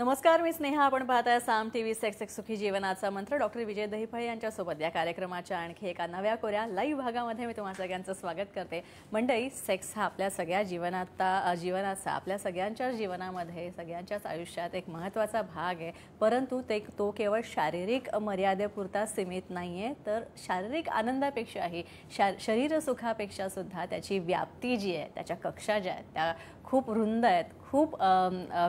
नमस्कार, मी स्नेहा. आपण पाहताय साम टीव्ही. सेक्स एक सुखी जीवनाचा मंत्र. डॉक्टर विजय दहिफळे यांच्यासोबत या कार्यक्रमाच्या आणखी एका नव्या कोऱ्या लाईव्ह भागामध्ये मी तुम्हा सगळ्यांचं स्वागत करते. मंडळी, सेक्स हा आपल्या सगळ्या जीवनाचा आपल्या सगळ्यांच्या जीवनामध्ये सगळ्यांच्याच आयुष्यात एक महत्त्वाचा भाग आहे. परंतु तो केवळ शारीरिक मर्यादेपुरता सीमित नाही आहे, तर शारीरिक आनंदापेक्षाही शरीर सुखापेक्षा सुद्धा त्याची व्याप्ती जी आहे, त्याच्या कक्षा ज्या आहेत त्या खूप रुंद आहेत, खूप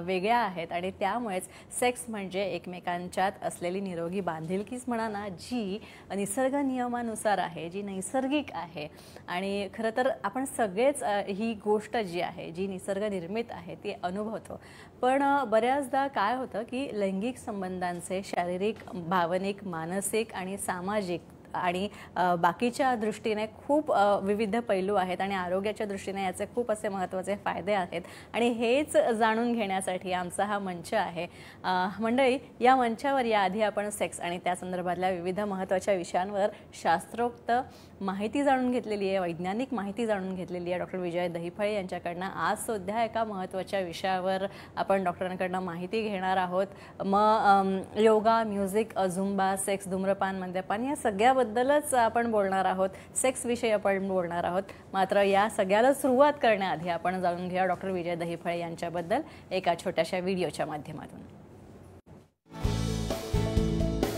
वेगळ्या आहेत. आणि त्यामुळेच सेक्स म्हणजे एकमेकांच्यात असलेली निरोगी बांधिलकीच म्हणा ना, जी निसर्ग नियमानुसार आहे, जी नैसर्गिक आहे. आणि खरं तर आपण सगळेच ही गोष्ट जी आहे, जी निसर्ग निर्मित आहे, ती अनुभवतो. पण बऱ्याचदा काय होतं की लैंगिक संबंधांचे शारीरिक, भावनिक, मानसिक आणि सामाजिक आणि बाकीच्या दृष्टीने खूप विविध पैलू आहेत आणि आरोग्याच्या दृष्टीने याचे खूप असे महत्त्वाचे फायदे आहेत. आणि हेच जाणून घेण्यासाठी आमचा हा मंच आहे. मंडळी, या मंचावर याआधी आपण सेक्स आणि त्या संदर्भातल्या विविध महत्त्वाच्या विषयांवर शास्त्रोक्त माहिती जाणून घेतलेली आहे, वैज्ञानिक माहिती जाणून घेतलेली आहे डॉक्टर विजय दहिफळे यांच्याकडनं. आज सुद्धा एका महत्त्वाच्या विषयावर आपण डॉक्टरांकडनं माहिती घेणार आहोत. मग योगा, म्युझिक, झुंबा, सेक्स, धूम्रपान, मद्यपान या सगळ्याबद्दलच आपण बोलणार आहोत. सेक्सविषयी आपण बोलणार आहोत. मात्र या सगळ्याला सुरुवात करण्याआधी आपण जाणून घेऊया डॉक्टर विजय दहिफळे यांच्याबद्दल एका छोट्याशा व्हिडिओच्या माध्यमातून.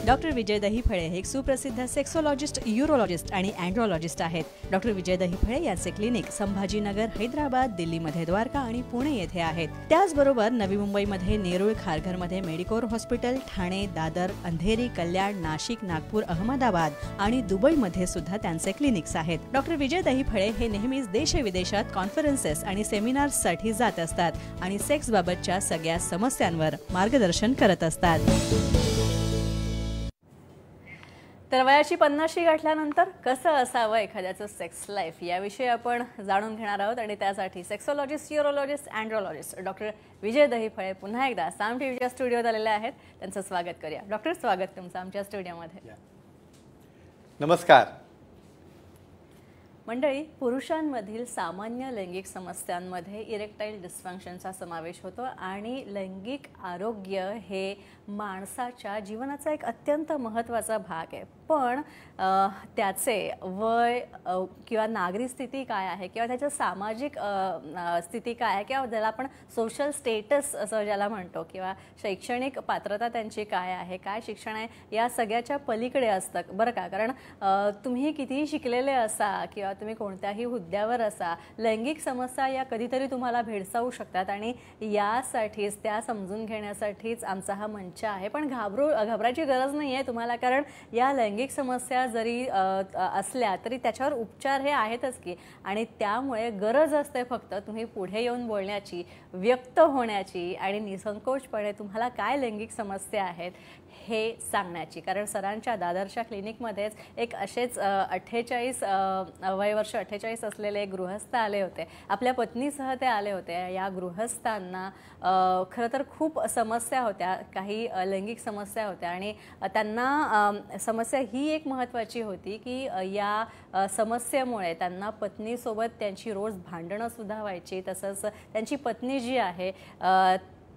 डॉक्टर विजय दहिफळे हे एक सुप्रसिद्ध सेक्सोलॉजिस्ट, यूरोलॉजिस्ट आणि अँड्रोलॉजिस्ट आहेत. डॉक्टर विजय दहिफळे यांचे क्लिनिक संभाजीनगर, हैदराबाद, दिल्लीमध्ये द्वारका आणि पुणे येथे आहेत. त्याचबरोबर नवी मुंबईमध्ये नेरूळ, खारघरमध्ये मेडिकोर हॉस्पिटल, ठाणे, दादर, अंधेरी, कल्याण, नाशिक, नागपूर, अहमदाबाद आणि दुबईमध्ये सुद्धा त्यांचे क्लिनिक्स आहेत. डॉक्टर विजय दहिफळे हे नेहमीच देशविदेशात कॉन्फरन्सेस आणि सेमिनार्ससाठी जात असतात आणि सेक्सबाबतच्या सगळ्या समस्यांवर मार्गदर्शन करत असतात. तर वयाची 50शी गाठल्यानंतर कसं असावं एखाद्याचं सेक्स लाईफ याविषयी आपण जाणून घेणार आहोत. आणि त्यासाठी सेक्सोलॉजिस्ट, यूरोलॉजिस्ट, अँड्रोलॉजिस्ट डॉक्टर विजय दहिफळे पुन्हा एकदा साम टीव्हीच्या स्टुडिओत आलेले आहेत. त्यांचं स्वागत करूया. डॉक्टर, स्वागत तुमचं आमच्या स्टुडिओमध्ये. नमस्कार. मंडळी, पुरुषांमधील सामान्य लैंगिक समस्यांमध्ये इरेक्टाईल डिस्फंक्शनचा समावेश होतो आणि लैंगिक आरोग्य हे माणसाच्या जीवनाचा एक अत्यंत महत्त्वाचा भाग आहे. पण त्याचे वय किंवा नागरी स्थिती काय आहे किंवा त्याच्या सामाजिक स्थिती काय आहे किंवा ज्याला आपण सोशल स्टेटस असं ज्याला म्हणतो किंवा शैक्षणिक पात्रता त्यांची काय आहे, काय शिक्षण आहे, या सगळ्याच्या पलीकडे असतं बरं का. कारण तुम्ही कितीही शिकलेले असा किंवा तुम्ही कोणत्याही हुद्द्यावर असा, लैंगिक समस्या या कधीतरी तुम्हाला भेडसावू शकतात आणि यासाठीच, त्या समजून घेण्यासाठीच आमचा हा मंच आहे. पण घाबरायची गरज नाही आहे तुम्हाला, कारण या लैंगिक समस्या जरी असल्या तरी त्याच्यावर उपचार हे आहेतच की. आणि त्यामुळे गरज असते फक्त तुम्ही पुढे येऊन बोलण्याची, व्यक्त होण्याची आणि निसंकोचपणे तुम्हाला काय लैंगिक समस्या आहेत हे सांगण्याची. कारण सरांच्या दादरच्या क्लिनिकमध्येच एक असेच 48 असलेले गृहस्थ आले होते. आपल्या पत्नीसह ते आले होते. या गृहस्थांना खरं तर खूप समस्या होत्या, काही लैंगिक समस्या होत्या. आणि त्यांना समस्या ही एक महत्त्वाची होती की या समस्येमुळे त्यांना पत्नीसोबत त्यांची रोज भांडणं सुद्धा व्हायची. तसंच त्यांची पत्नी जी आहे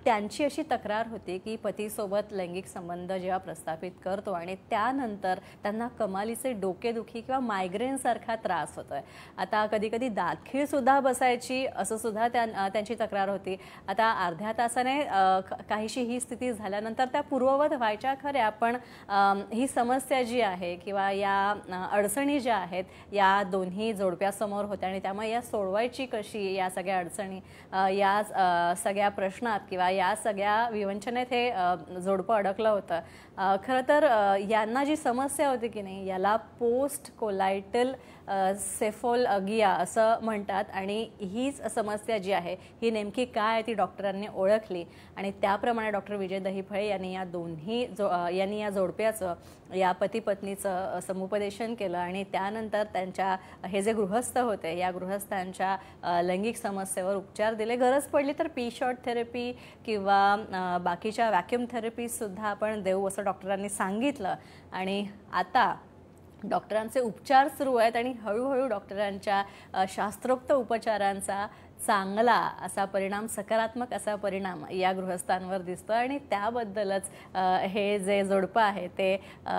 त्यांची अशी तक्रार होती की पतीसोबत लैंगिक संबंध जेव्हा प्रस्थापित करतो आणि त्यानंतर त्यांना कमालीचे डोकेदुखी किंवा मायग्रेनसारखा त्रास होतोय. आता कधीकधी दातखीळसुद्धा बसायची असं सुद्धा त्यांची तक्रार होती. आता अर्ध्या तासाने काहीशी ही स्थिती झाल्यानंतर त्या पूर्ववत व्हायच्या खऱ्या, पण ही समस्या जी आहे किंवा या अडचणी ज्या आहेत या दोन्ही जोडप्यासमोर होत्या. आणि त्यामुळे या सोडवायची कशी, या सगळ्या अडचणी, या सगळ्या प्रश्नात किंवा या सगळ्या विवंचनेत हे जोडपं अडकलं होतं. खरं तर यांना जी समस्या होती की नाही, याला पोस्ट कोलायटल सेफोलगिया असं म्हणतात. आणि हीच समस्या जी आहे ही नेमकी काय आहे ती डॉक्टरांनी ओळखली आणि त्याप्रमाणे डॉक्टर विजय दहिफळे यांनी या जोडप्याचं, या पती पत्नीचं समुपदेशन केलं. आणि त्यानंतर त्यांच्या हे जे गृहस्थ होते या गृहस्थांच्या लैंगिक समस्येवर उपचार दिले. गरज पडली तर पी शॉट थेरपी किंवा बाकीच्या व्हॅक्यूम थेरपीसुद्धा आपण देऊ असं डॉक्टरांनी सांगितलं. आणि आता डॉक्टरांचे उपचार सुरू आहेत आणि हळूहळू डॉक्टरांच्या शास्त्रोक्त उपचारांचा चांगला असा परिणाम, सकारात्मक असा परिणाम या गृहस्थांवर दिसतो आणि त्याबद्दलच हे जे जोडपं आहे ते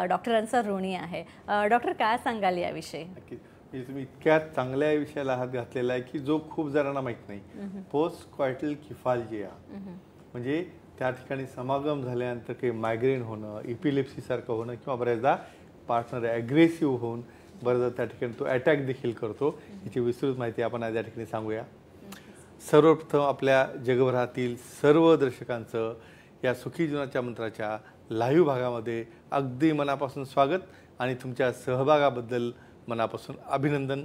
डॉक्टरांचं ऋणी आहे. डॉक्टर, काय सांगाल याविषयी? तुम्ही इतक्या चांगल्या विषयाला हात घातलेला आहे की जो खूप जणांना माहीत नाही. पोस्ट कॉयटल किफाल्जिया म्हणजे त्या ठिकाणी समागम झाल्यानंतर काही मायग्रेन होणं, इपिलेप्सी सारखं होणं किंवा बऱ्याचदा पार्टनर ॲग्रेसिव्ह होऊन बऱ्याचदा त्या ठिकाणी तो अटॅक देखील करतो. याची विस्तृत माहिती आपण आज या ठिकाणी सांगूया. सर्वप्रथम आपल्या जगभरातील सर्व दर्शकांचं या सुखी जीवनाच्या मंत्राच्या लाईव्ह भागामध्ये अगदी मनापासून स्वागत आणि तुमच्या सहभागाबद्दल मनापासून अभिनंदन.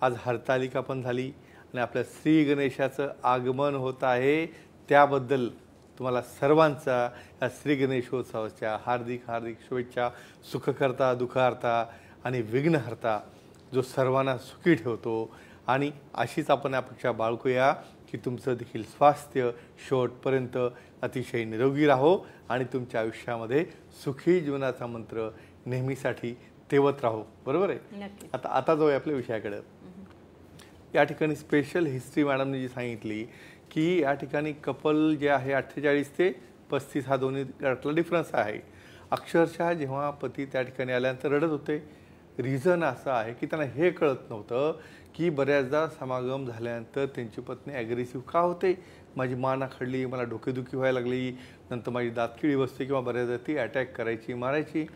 आज हरतालिका पण झाली आणि आपल्या श्री गणेशाचं आगमन होत आहे, त्याबद्दल तुम्हाला सर्वांचा या श्री गणेशोत्सवाच्या हार्दिक हार्दिक शुभेच्छा. सुखकर्ता, दुःखहर्ता आणि विघ्नहर्ता जो सर्वांना सुखी ठेवतो आणि अशीच आपण अपेक्षा बाळगूया की तुमचं देखील स्वास्थ्य शेवटपर्यंत अतिशय निरोगी राहो आणि तुमच्या आयुष्यामध्ये सुखी जीवनाचा मंत्र नेहमीसाठी तेवत राहो. बरोबर आहे? आता जाऊया आपल्या विषयाकडे. या ठिकाणी स्पेशल हिस्ट्री मॅडमने जी सांगितली की या ठिकाणी कपल जे आहे 48 ते 35 हा दोन्ही गटातला डिफरन्स आहे. अक्षरशः जेव्हा पती त्या ठिकाणी आल्यानंतर रडत होते, रिझन असं आहे की त्यांना हे कळत नव्हतं की बऱ्याचदा समागम झाल्यानंतर त्यांची पत्नी ॲग्रेसिव्ह का होते. माझी मान आखडली, मला डोकेदुखी व्हायला लागली, नंतर माझी दातकिळी बसते किंवा बऱ्याचदा ती अटॅक करायची, मारायची.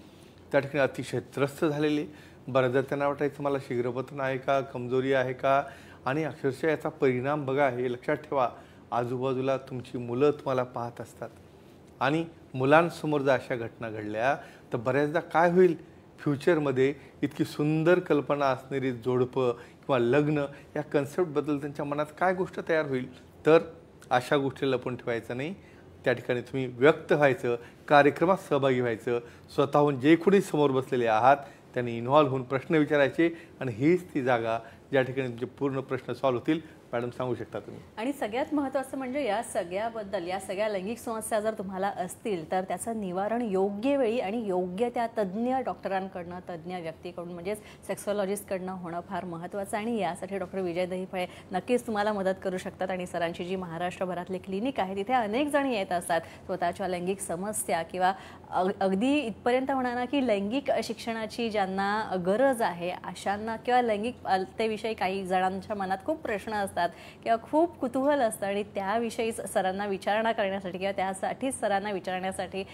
त्या ठिकाणी अतिशय त्रस्त झालेली. बऱ्याचदा त्यांना वाटायचं मला शीघ्रपतन आहे का, कमजोरी आहे का. आणि अक्षरशः याचा परिणाम बघा, हे लक्षात ठेवा, आजूबाजूला तुमची मुलं तुम्हाला पाहत असतात आणि मुलांसमोर जर अशा घटना घडल्या तर बऱ्याचदा काय होईल, फ्युचरमध्ये इतकी सुंदर कल्पना असणारी जोडपं किंवा लग्न या कन्सेप्टबद्दल त्यांच्या मनात काय गोष्ट तयार होईल. तर अशा गोष्टी लपून ठेवायचं नाही. त्या ठिकाणी तुम्ही व्यक्त व्हायचं, कार्यक्रमात सहभागी व्हायचं, स्वतःहून जे कोणी समोर बसलेले आहात त्यांनी इन्व्हॉल्व्ह होऊन प्रश्न विचारायचे आणि हीच ती जागा ज्या ठिकाणी तुमचे पूर्ण प्रश्न सॉल्व्ह होतील. मॅडम, सांगू शकता तुम्ही? आणि सगळ्यात महत्त्वाचं म्हणजे या सगळ्याबद्दल, या सगळ्या लैंगिक समस्या जर तुम्हाला असतील तर त्याचं निवारण योग्य वेळी आणि योग्य त्या तज्ज्ञ डॉक्टरांकडनं, तज्ज्ञ व्यक्तीकडून म्हणजेच सेक्सॉलॉजिस्टकडनं होणं फार महत्त्वाचं आहे. आणि यासाठी डॉक्टर विजय दहिफळे नक्कीच तुम्हाला मदत करू शकतात. आणि सरांची जी महाराष्ट्रभरातली क्लिनिक आहे तिथे अनेक जण येत असतात स्वतःच्या लैंगिक समस्या किंवा अगदी इथपर्यंत म्हणा ना की लैंगिक शिक्षणाची ज्यांना गरज आहे अशांना किंवा लैंगिकतेविषयी काही जणांच्या मनात खूप प्रश्न असतात किंवा खूप कुतूहल असतं आणि त्याविषयी सरांना विचारणा करण्यासाठी किंवा त्यासाठीच सरांना विचारण्यासाठी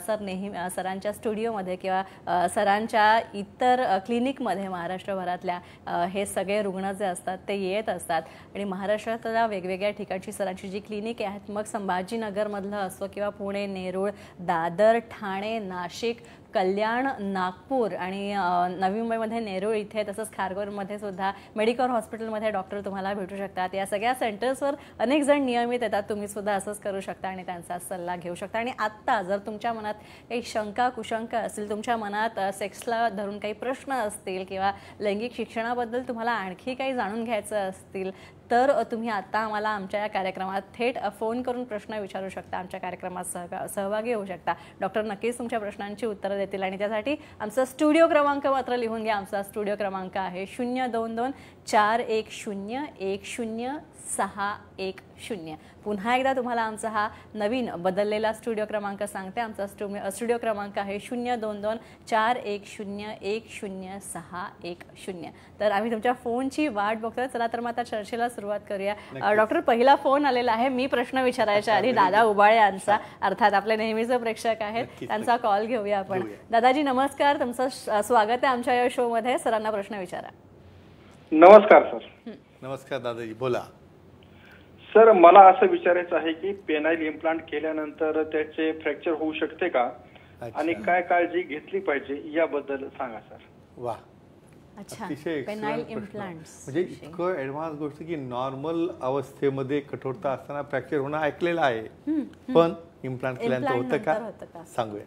सर नेहमी सरांच्या स्टुडिओमध्ये किंवा सरांच्या इतर क्लिनिकमध्ये महाराष्ट्रभरातल्या हे सगळे रुग्ण जे असतात ते येत असतात. आणि महाराष्ट्रातल्या वेगवेगळ्या ठिकाणची सरांची जी क्लिनिक आहेत, मग संभाजीनगरमधलं असो किंवा पुणे, नेरूळ, दादर, ठाणे, नाशिक, कल्याण, नागपूर आणि नवी मुंबईमध्ये नेरूळ इथे, तसंच खारघरमध्ये सुद्धा मेडिकल हॉस्पिटलमध्ये डॉक्टर तुम्हाला भेटू शकतात. या सगळ्या सेंटर्सवर अनेक जण नियमित येतात. तुम्ही सुद्धा असंच करू शकता आणि त्यांचा सल्ला घेऊ शकता. आणि आत्ता जर तुमच्या मनात काही शंका कुशंका असतील, तुमच्या मनात सेक्सला धरून काही प्रश्न असतील किंवा लैंगिक शिक्षणाबद्दल तुम्हाला आणखी काही जाणून घ्यायचं असतील तर तुम्ही आता आम्हाला आमच्या या कार्यक्रमात थेट फोन करून प्रश्न विचारू शकता. आमच्या कार्यक्रमात सहभागी होऊ शकता. डॉक्टर नक्कीच तुमच्या प्रश्नांची उत्तरं देतील. आणि त्यासाठी आमचा स्टुडिओ क्रमांक मात्र लिहून घ्या. आमचा स्टुडिओ क्रमांक आहे 022 410 1060. पुन्हा एकदा तुम्हाला आमचा हा नवीन बदललेला स्टुडिओ क्रमांक सांगते. आमचा स्टुडिओ क्रमांक आहे 022 410 1060. तर आम्ही तुमच्या फोनची वाट बघतोय. चला तर मग आता चर्चेला सुरुवात करूया. डॉक्टर, पहिला फोन आलेला आहे. मी प्रश्न विचारायच्या आधी दादा उबाळे यांचा, अर्थात आपले नेहमीचे प्रेक्षक आहेत, त्यांचा कॉल घेऊया आपण. दादाजी नमस्कार, तुमचं स्वागत आहे आमच्या या शो मध्ये. सरांना प्रश्न विचारा. नमस्कार सर. नमस्कार दादाजी, बोला. सर, मला असं विचारायचं आहे की पेनाइल इम्प्लांट केल्यानंतर त्याचे फ्रॅक्चर होऊ शकते का आणि काय काळजी घेतली पाहिजे याबद्दल सांगा सर. वा, अतिशय म्हणजे इतकं ऍडव्हान्स गोष्ट की नॉर्मल अवस्थेमध्ये कठोरता असताना फ्रॅक्चर होणं ऐकलेलं आहे, पण इम्प्लांट केल्यानंतर होतं का सांगूया.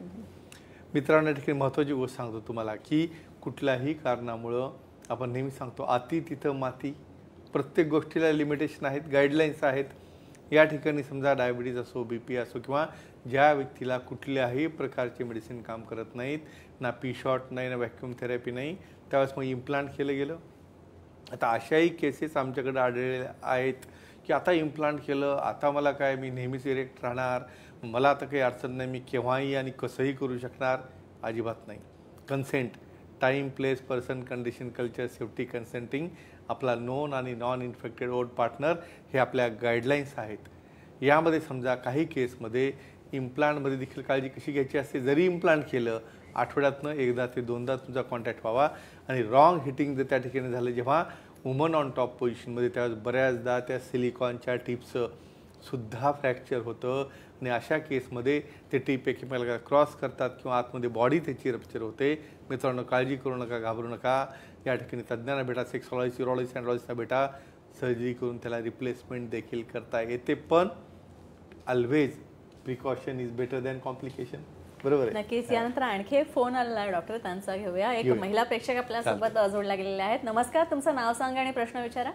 मित्रांनो, ठिकाणी महत्वाची गोष्ट सांगतो तुम्हाला की कुठल्याही कारणामुळं आपण नेहमी सांगतो अति तिथं माती. प्रत्येक गोष्टीला लिमिटेशन आहेत, गाईडलाईन्स आहेत. या ठिकाणी समजा डायबिटीज असो, BP असो किंवा ज्या व्यक्तीला कुठल्याही प्रकारचे मेडिसिन काम करत नाहीत, ना पी शॉट नाही, ना व्हॅक्यूम थेरपी नाही, त्यावेळेस मग इम्प्लांट केलं गेलं. आता अशाही केसेस आमच्याकडे आढळलेल्या आहेत की आता इम्प्लांट केलं, आता मला काय, मी नेहमीच इरेक्ट राहणार, मला आता काही अडचण नाही, मी केव्हाही आणि कसंही करू शकणार. अजिबात नाही. Consent, time, place, person, condition, culture, safety, consenting, आपला नोन आणि नॉन इन्फेक्टेड ओल्ड पार्टनर हे आपल्या गाईडलाईन्स आहेत. यामध्ये समजा काही केसमध्ये इम्प्लांटमध्ये देखील काळजी कशी घ्यायची असते. जरी इम्प्लांट केलं, आठवड्यातनं 1 ते 2दा तुमचा कॉन्टॅक्ट व्हावा. आणि रॉंग हिटिंग जर त्या ठिकाणी झालं, जेव्हा वुमन ऑन टॉप पोझिशनमध्ये, त्यावेळेस बऱ्याचदा त्या सिलिकॉनच्या टिप्सचं सुद्धा फ्रॅक्चर होतं. आणि अशा केसमध्ये ते टीप एकमेकाला क्रॉस करतात किंवा आतमध्ये बॉडी त्याची रप्चर होते. मित्रांनो, काळजी करू नका, घाबरू नका. या ठिकाणी तज्ज्ञांना भेटा, सेक्सॉलॉजिस्ट, युरॉलॉजिस्ट, अँड्रॉलॉजिस्टला भेटा. सर्जरी करून त्याला रिप्लेसमेंट देखील करता येते. पण always precaution is better than complication. बरोबर आहे. नक्कीच. यानंतर आणखी एक फोन आलेला आहे डॉक्टर, त्यांचा घेऊया. एक महिला प्रेक्षक आपल्यासोबत जोडल्या गेलेल्या आहेत. नमस्कार, तुमचं नाव सांगा आणि प्रश्न विचारा.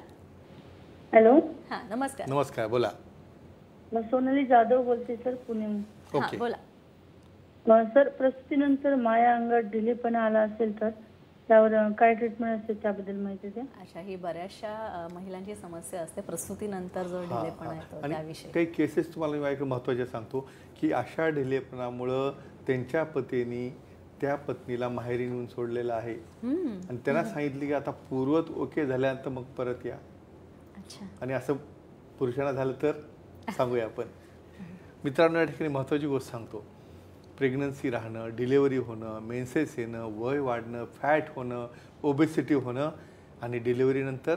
हॅलो. हां, नमस्कार. नमस्कार, बोला. मी सोनाली जाधव बोलते सर, पुणे. हां, बोला. सर, प्रसूतीनंतर माया अंगात ढिलेपणा आला असेल तर त्यावर काय ट्रीटमेंट असते त्याबद्दल माहिती द्या. अच्छा, ही बऱ्याचशा महिलांची समस्या असते प्रसूतीनंतर जो ढिलेपणा येतो त्याविषयी. काही केसेस तुम्हाला मी ऐकून महत्त्वाचे सांगतो की अशा ढिलेपणामुळं त्यांच्या पतीने त्या पत्नीला माहेरी नेऊन सोडलेलं आहे आणि त्यांना सांगितलं की आता पूर्वत ओके झाल्यानंतर मग परत या. अच्छा. आणि असं पुरुषांना झालं तर सांगूया आपण. मित्रांनो, या ठिकाणी महत्त्वाची गोष्ट सांगतो. प्रेग्नन्सी राहणं, डिलेवरी होणं, मेन्सेस येणं, वय वाढणं, फॅट होणं, ओबेसिटी होणं आणि डिलेवरीनंतर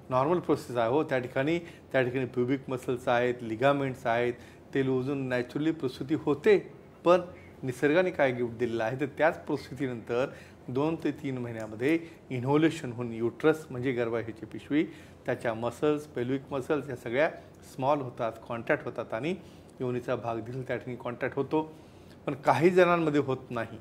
नॉर्मल प्रोसेस आहे. हो, त्या ठिकाणी प्युबिक मसल्स आहेत, लिगामेंट्स आहेत, ते लोजून नॅचरली प्रसूती होते. पण निसर्गाने काय गिफ्ट दिलेलं आहे तर त्याच प्रसूतीनंतर 2 ते 3 महिन्यामध्ये इन्व्होल्युशन होऊन युट्रस म्हणजे गर्भाशयाची पिशवी, त्याच्या मसल्स, पेल्विक मसल्स या सगळ्या स्मॉल होतात, कॉन्टॅक्ट होतात आणि योनीचा भाग देखील त्या ठिकाणी कॉन्टॅक्ट होतो. पण काही जणांमध्ये होत नाही.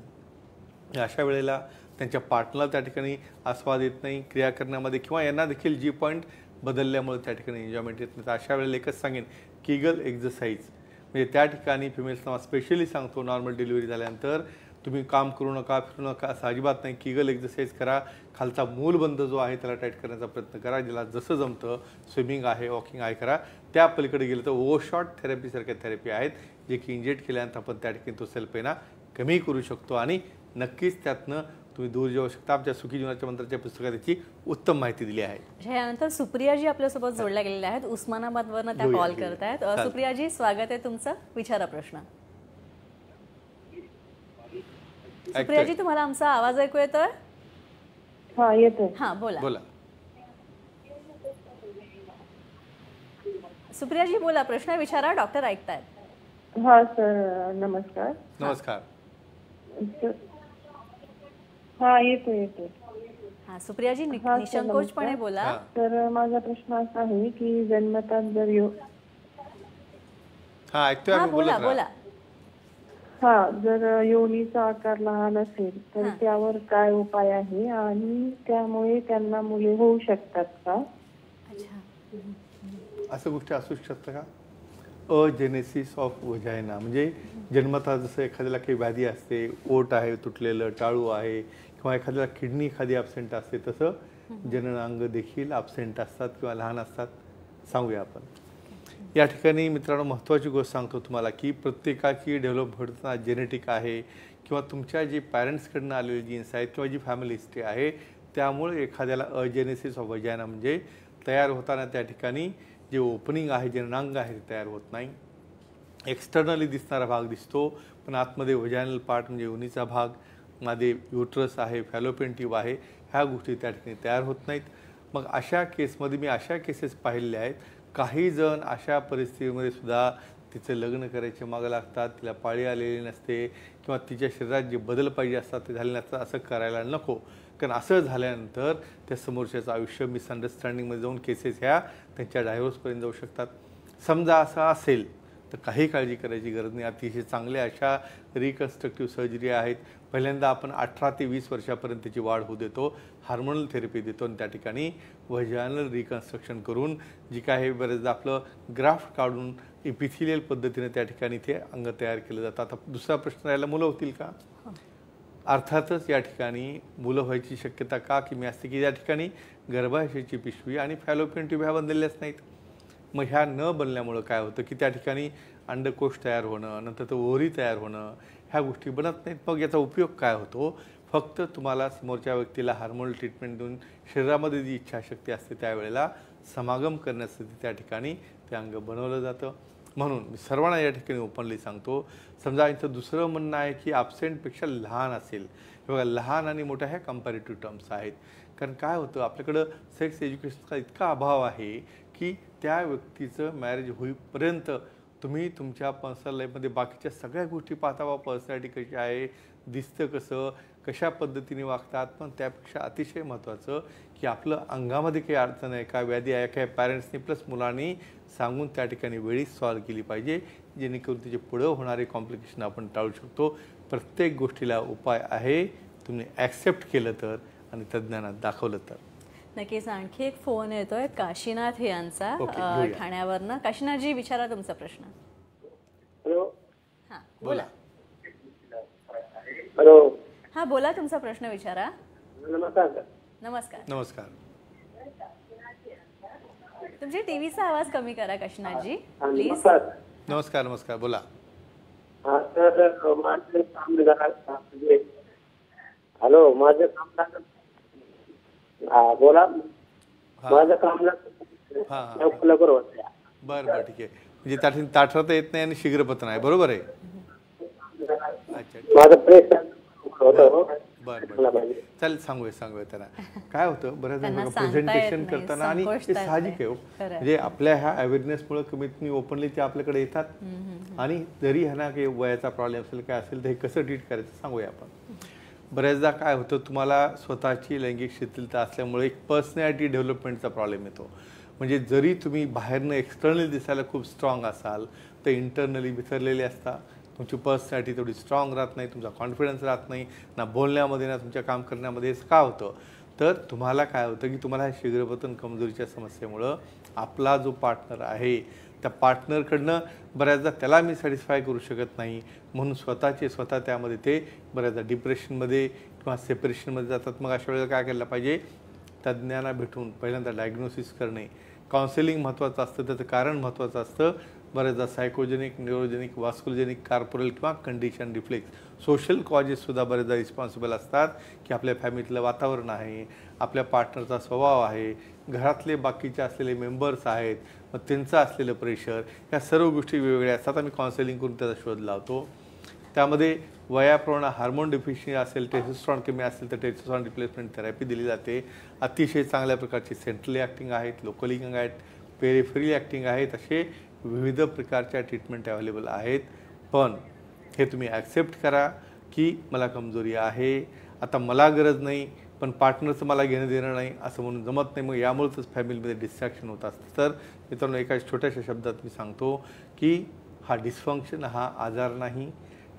अशा वेळेला त्यांच्या पार्टनरला त्या ठिकाणी आस्वाद येत नाही क्रिया करण्यामध्ये किंवा यांना देखील जी पॉईंट बदलल्यामुळे त्या ठिकाणी एन्जॉयमेंट येत नाही. तर अशा वेळेला एकच सांगेन, किगल एक्झरसाइज. म्हणजे त्या ठिकाणी फिमेल्सना स्पेशली सांगतो, नॉर्मल डिलिव्हरी झाल्यानंतर तुम्ही काम करू नका, फिरू नका असं अजिबात नाही. किगल एक्झरसाइज करा. खालचा मूलबंध जो आहे त्याला टाईट करण्याचा प्रयत्न करा. ज्याला जसं जमतं, स्विमिंग आहे, वॉकिंग आहे करा. त्या पलीकडे गेलं तर ओव्हरशॉट थेरपीसारख्या थेरपी आहेत जे की इंजेक्ट केल्यानंतर आपण त्या ठिकाणी तो सेल्फेना कमी करू शकतो आणि नक्कीच त्यातनं तुम्ही दूर जाऊ शकता. आमच्या सुखी जीवनाच्या मंत्राच्या पुस्तकात त्याची उत्तम माहिती दिली आहे. यानंतर सुप्रियाजी आपल्यासोबत जोडल्या गेलेल्या आहेत, उस्मानाबादवरनं त्या कॉल करत आहेत. सुप्रियाजी, स्वागत आहे तुमचं, विचारा प्रश्न. सुप्रियाजी, तुम्हाला आमचा आवाज ऐकू येतोय? हा, येतोय. हा, बोला. बोला सुप्रियाजी, बोला, प्रश्न विचारा, डॉक्टर ऐकतायत. हा सर, नमस्कार. नमस्कार. हा, येतोय. हा, सुप्रियाजी, निसंकोचपणे बोला. तर माझा प्रश्न असा आहे की जन्मतात जर बोला. हा, जर योनीचा आकार लहान असेल तर त्यावर काय उपाय आहे आणि त्यामुळे त्यांना मुले होऊ शकतात का? असं गोष्टी असू शकतं का? अजेनेसिस ऑफ वजायना म्हणजे जन्मतः जसं एखाद्याला काही व्याधी असते, ओट आहे तुटलेलं, टाळू आहे किंवा एखाद्याला किडनी एखादी ॲबसेंट असते, तसं जननांग देखील ॲबसेंट असतात किंवा लहान असतात. सांगूया आपण. या ठिकाणी मित्रांनो, महत्त्वाची गोष्ट सांगतो तुम्हाला की प्रत्येकाची डेव्हलप होताना जेनेटिक आहे किंवा तुमच्या जे पॅरेंट्सकडनं आलेले जीन्स आहेत किंवा जी फॅमिली हिस्ट्री आहे, त्यामुळे एखाद्याला अजेनेसिस ऑफ वजायना म्हणजे तयार होताना त्या ठिकाणी जे ओपनिंग आहे, जननांग आहे, ते तयार होत नाही. एक्सटर्नली दिसणारा भाग दिसतो पण आतमध्ये वजायनल पार्ट म्हणजे योनीचा भाग, मध्ये युट्रस आहे, फॅलोपियन ट्यूब आहे, ह्या गोष्टी त्या ठिकाणी तयार होत नाहीत. मग अशा केसमध्ये मी अशा केसेस पाहिलेल्या आहेत. काही जण अशा परिस्थितीमध्ये सुद्धा तिचं लग्न करायचे मागं लागतात, तिला पाळी आलेली नसते किंवा तिच्या शरीरात जे बदल पाहिजे असतात ते झाले नसतात. असं करायला नको, कारण असं झाल्यानंतर त्या समोरच्याचं आयुष्य मिसअंडरस्टँडिंगमध्ये जाऊन केसेस ह्या त्यांच्या डायव्होर्सपर्यंत जाऊ शकतात. समजा असं असेल तर काही काळजी करायची गरज नाही. अतिशय चांगल्या अशा रिकन्स्ट्रक्टिव्ह सर्जरी आहेत. पहिल्यांदा आपण 18 ते 20 वर्षापर्यंत त्याची वाढ होऊ देतो, हार्मोनल थेरपी देतो आणि त्या ठिकाणी व्हजायनल रिकन्स्ट्रक्शन करून जी काय आहे बरेचदा आपलं ग्राफ्ट काढून इपिथिलियल पद्धतीने त्या ठिकाणी ते अंग तयार केलं जातं. आता दुसरा प्रश्न राहिला, मुलं होतील का? अर्थातच या ठिकाणी मुलं व्हायची शक्यता का कमी असते की या ठिकाणी गर्भाशयाची पिशवी आणि फॅलोपियन ट्यूब ह्या बनलेल्याच नाहीत. मग ह्या न बनल्यामुळं काय होतं की त्या ठिकाणी अंडकोश तयार होणं, नंतर तो ओव्हरी तयार होणं, ह्या गोष्टी बनत नाहीत. मग याचा उपयोग काय होतो? फक्त तुम्हाला समोरच्या व्यक्तीला हार्मोनल ट्रीटमेंट देऊन शरीरामध्ये जी इच्छाशक्ती असते त्यावेळेला समागम करण्यासाठी त्या ठिकाणी ते अंग बनवलं जातं. म्हणून मी सर्वांना या ठिकाणी ओपनली सांगतो, समजा यांचं दुसरं म्हणणं आहे की ॲबसेंटपेक्षा लहान असेल. हे बघा, लहान आणि मोठ्या ह्या कंपॅरेटिव्ह टर्म्स आहेत. कारण काय होतं, आपल्याकडं सेक्स एज्युकेशनचा इतका अभाव आहे की त्या व्यक्तीचं मॅरेज होईपर्यंत तुम्ही तुमच्या पर्सनल लाईफमध्ये बाकीच्या सगळ्या गोष्टी पाहता, बा पर्सनॅलिटी कशी आहे, दिसतं कसं, कशा पद्धतीने वागतात. पण त्यापेक्षा अतिशय महत्त्वाचं की आपलं अंगामध्ये काही अडचण आहे का, व्याधी आहे काय, पॅरेंट्सनी प्लस मुलांनी सांगून त्या ठिकाणी वेळीच सॉल्व केली पाहिजे, जेणेकरून त्याचे पुढं होणारे कॉम्प्लिकेशन आपण टाळू शकतो. प्रत्येक गोष्टीला उपाय आहे, तुम्ही ॲक्सेप्ट केलं तर आणि तज्ज्ञांना दाखवलं तर. नक्कीच. आणखी एक फोन येतोय काशीनाथ यांचा ठाण्यावरनं. काशीनाथजी, विचारा तुमचा प्रश्न. हॅलो. हां बोला. हॅलो. हां बोला, तुमचा प्रश्न विचारा. नमस्कार. नमस्कार. नमस्कार. तुमच्या टीव्हीचा आवाज कमी करा काशीनाथजी प्लीज. नमस्कार. नमस्कार, बोला. हा सर, माझं काम म्हणजे हॅलो, माझं काम हा बोला. माझं काम लवकर होत. बरं बरं, ठीक आहे. म्हणजे त्या ठिकाणी ताठरता येत नाही आणि शीघ्रपतन आहे, बरोबर आहे? अच्छा, माझं प्रेशर होतं. बरं बरं, चालेल, सांगूया त्यांना. काय होतं बऱ्याच बघा प्रेझेंटेशन करताना, आणि ते साहजिक आहे म्हणजे आपल्या ह्या अवेअरनेसमुळे कमीत कमी ओपनली ते आपल्याकडे येतात. आणि जरी ह्यांना काही वयाचा प्रॉब्लेम असेल काय असेल तर हे कसं ट्रीट करायचं सांगूया आपण. बऱ्याचदा काय होतं, तुम्हाला स्वतःची लैंगिक शिथिलता असल्यामुळे एक पर्सनॅलिटी डेव्हलपमेंटचा प्रॉब्लेम येतो. म्हणजे जरी तुम्ही बाहेरनं एक्सटर्नली दिसायला खूप स्ट्रॉंग असाल तर इंटरनली बिथरलेले असता. तुमची पर्सनॅलिटी तेवढी स्ट्रॉंग राहत नाही, तुमचा कॉन्फिडन्स राहत नाही, ना बोलण्यामध्ये ना तुमच्या काम करण्यामध्ये. का होतं तर तुम्हाला काय होतं की तुम्हाला शीघ्रपतन कमजोरीच्या समस्येमुळं आपला जो पार्टनर आहे त्या पार्टनरकडनं बऱ्याचदा त्याला मी सॅटिस्फाय करू शकत नाही, म्हणून स्वतः त्यामध्ये ते बऱ्याचदा डिप्रेशनमध्ये किंवा सेपरेशनमध्ये जातात. मग अशा वेळेला काय केलं पाहिजे, तज्ज्ञांना भेटून पहिल्यांदा डायग्नोसिस करणे. काउन्सिलिंग महत्त्वाचं असतं, त्याचं कारण महत्त्वाचं असतं. बऱ्याचदा सायकोजेनिक, न्यूरोजेनिक, वास्कुलोजेनिक, कार्पोरल किंवा कंडिशन रिफ्लेक्स, सोशल कॉजेससुद्धा बरेचदा रिस्पॉन्सिबल असतात की आपल्या फॅमिलीतलं वातावरण आहे, आपल्या पार्टनरचा स्वभाव आहे, घरातले बाकीचे असलेले मेंबर्स आहेत, मग त्यांचं असलेलं प्रेशर, ह्या सर्व गोष्टी वेगवेगळ्या असतात. आम्ही काउन्सिलिंग करून त्याचा शोध लावतो. त्यामध्ये वयाप्रमाणे हार्मोन डिफिशियन्सी असेल, टेस्टोस्टेरॉन कमी असेल तर टेस्टोस्टेरॉन रिप्लेसमेंट थेरपी दिली जाते. अतिशय चांगल्या प्रकारची सेंट्रली ॲक्टिंग आहेत, लोकली ॲक्टिंग आहेत, पेरिफेरली ॲक्टिंग आहेत, असे विविध प्रकारच्या ट्रीटमेंट अवेलेबल आहेत. पण हे तुम्ही ॲक्सेप्ट करा की मला कमजोरी आहे, आता मला गरज नाही पण पार्टनरचं मला घेणं देणं नाही असं म्हणून जमत नाही. मग यामुळेच फॅमिलीमध्ये डिस्ट्रॅक्शन होत असतं. तर मित्रांनो, एका छोट्याशा शब्दात मी सांगतो की हा डिस्फंक्शन हा आजार नाही,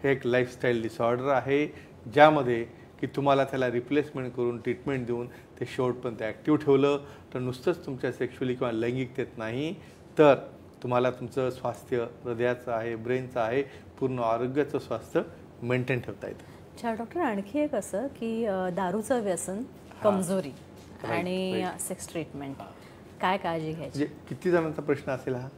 हे एक लाईफस्टाईल डिसऑर्डर आहे, ज्यामध्ये की तुम्हाला त्याला रिप्लेसमेंट करून ट्रीटमेंट देऊन ते शेवटपर्यंत ॲक्टिव्ह ठेवलं तर नुसतंच तुमच्या सेक्शुअली किंवा लैंगिकतेत नाही तर तुम्हाला तुमचं स्वास्थ्य हृदयाचं आहे, ब्रेनचं आहे, पूर्ण आरोग्याचं स्वास्थ्य मेंटेन ठेवता येतं. अच्छा डॉक्टर, आणखी एक असं की दारूचं व्यसन, कमजोरी आणि सेक्स ट्रीटमेंट, काय काळजी घ्यायची? म्हणजे किती जणांचा प्रश्न असेल हा?